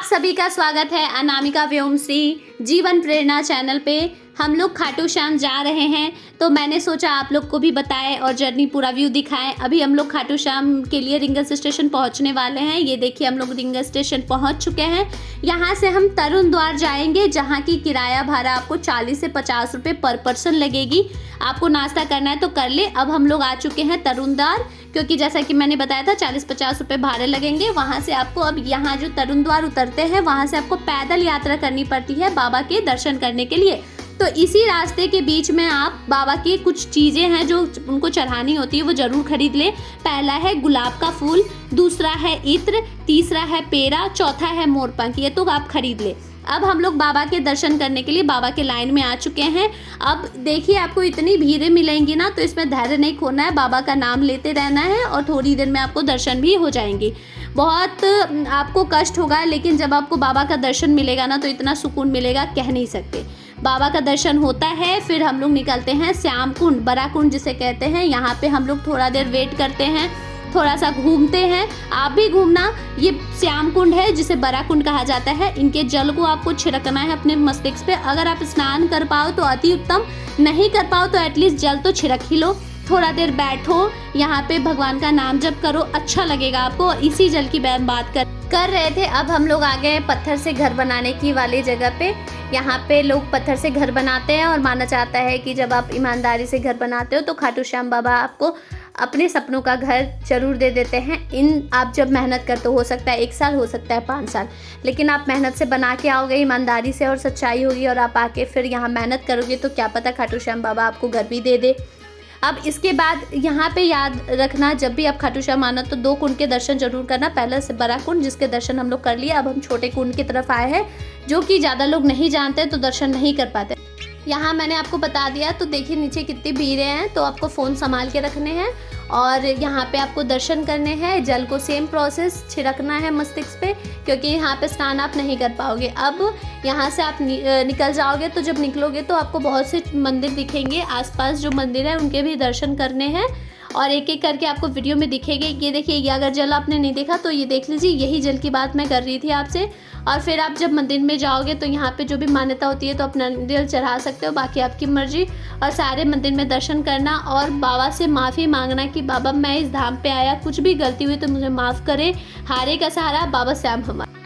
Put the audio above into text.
आप सभी का स्वागत है अनामिका व्योमश्री जीवन प्रेरणा चैनल पे। हम लोग खाटू श्याम जा रहे हैं, तो मैंने सोचा आप लोग को भी बताएं और जर्नी पूरा व्यू दिखाएं। अभी हम लोग खाटू श्याम के लिए रिंगस स्टेशन पहुंचने वाले हैं। ये देखिए हम लोग रिंगस स्टेशन पहुंच चुके हैं। यहाँ से हम तरुण द्वार जाएंगे, जहाँ की किराया भाड़ा आपको 40 से 50 रुपये पर पर्सन लगेगी। आपको नाश्ता करना है तो कर ले। अब हम लोग आ चुके हैं तरुण द्वार, क्योंकि जैसा कि मैंने बताया था 40-50 रुपये भाड़े लगेंगे। वहाँ से आपको अब यहाँ जो तरुण द्वार उतरते हैं, वहाँ से आपको पैदल यात्रा करनी पड़ती है बाबा के दर्शन करने के लिए। तो इसी रास्ते के बीच में आप बाबा की कुछ चीज़ें हैं जो उनको चढ़ानी होती है, वो ज़रूर खरीद लें। पहला है गुलाब का फूल, दूसरा है इत्र, तीसरा है पेड़ा, चौथा है मोरपंख। ये तो आप खरीद लें। अब हम लोग बाबा के दर्शन करने के लिए बाबा के लाइन में आ चुके हैं। अब देखिए आपको इतनी भीड़ें मिलेंगी ना, तो इसमें धैर्य नहीं खोना है, बाबा का नाम लेते रहना है और थोड़ी देर में आपको दर्शन भी हो जाएंगी। बहुत आपको कष्ट होगा, लेकिन जब आपको बाबा का दर्शन मिलेगा ना, तो इतना सुकून मिलेगा कह नहीं सकते। बाबा का दर्शन होता है, फिर हम लोग निकलते हैं श्याम कुंड, बड़ा कुंड जिसे कहते हैं। यहाँ पे हम लोग थोड़ा देर वेट करते हैं, थोड़ा सा घूमते हैं। आप भी घूमना। ये श्याम कुंड है जिसे बड़ा कुंड कहा जाता है। इनके जल को आपको छिड़कना है अपने मस्तिष्क पे। अगर आप स्नान कर पाओ तो अति उत्तम, नहीं कर पाओ तो एटलीस्ट जल तो छिड़क ही लो। थोड़ा देर बैठो, यहाँ पे भगवान का नाम जप करो, अच्छा लगेगा आपको। इसी जल की बात कर रहे थे। अब हम लोग आ गए पत्थर से घर बनाने की वाली जगह पे। यहाँ पे लोग पत्थर से घर बनाते हैं और माना जाता है कि जब आप ईमानदारी से घर बनाते हो तो खाटू श्याम बाबा आपको अपने सपनों का घर जरूर दे देते हैं। आप जब मेहनत करते हो सकता है 1 साल, हो सकता है 5 साल, लेकिन आप मेहनत से बना के आओगे, ईमानदारी से और सच्चाई होगी और आप आके फिर यहाँ मेहनत करोगे तो क्या पता खाटू श्याम बाबा आपको घर भी दे दे। अब इसके बाद यहाँ पे याद रखना, जब भी आप खाटू श्याम आना तो 2 कुंड के दर्शन जरूर करना। पहले से बड़ा कुंड जिसके दर्शन हम लोग कर लिए। अब हम छोटे कुंड की तरफ आए हैं, जो कि ज़्यादा लोग नहीं जानते तो दर्शन नहीं कर पाते। यहाँ मैंने आपको बता दिया। तो देखिए नीचे कितनी भीड़ें हैं, तो आपको फ़ोन संभाल के रखने हैं और यहाँ पे आपको दर्शन करने हैं। जल को सेम प्रोसेस छिड़कना है मस्तिष्क पे, क्योंकि यहाँ पे स्नान आप नहीं कर पाओगे। अब यहाँ से आप निकल जाओगे, तो जब निकलोगे तो आपको बहुत से मंदिर दिखेंगे। आसपास जो मंदिर है उनके भी दर्शन करने हैं और एक एक करके आपको वीडियो में दिखेंगे। ये देखिए, ये अगर जल आपने नहीं देखा तो ये देख लीजिए, यही जल की बात मैं कर रही थी आपसे। और फिर आप जब मंदिर में जाओगे तो यहाँ पे जो भी मान्यता होती है तो अपना दिल चढ़ा सकते हो, बाकी आपकी मर्जी। और सारे मंदिर में दर्शन करना और बाबा से माफ़ी मांगना कि बाबा मैं इस धाम पे आया, कुछ भी गलती हुई तो मुझे माफ़ करे। हारे का सहारा बाबा श्याम हमारा।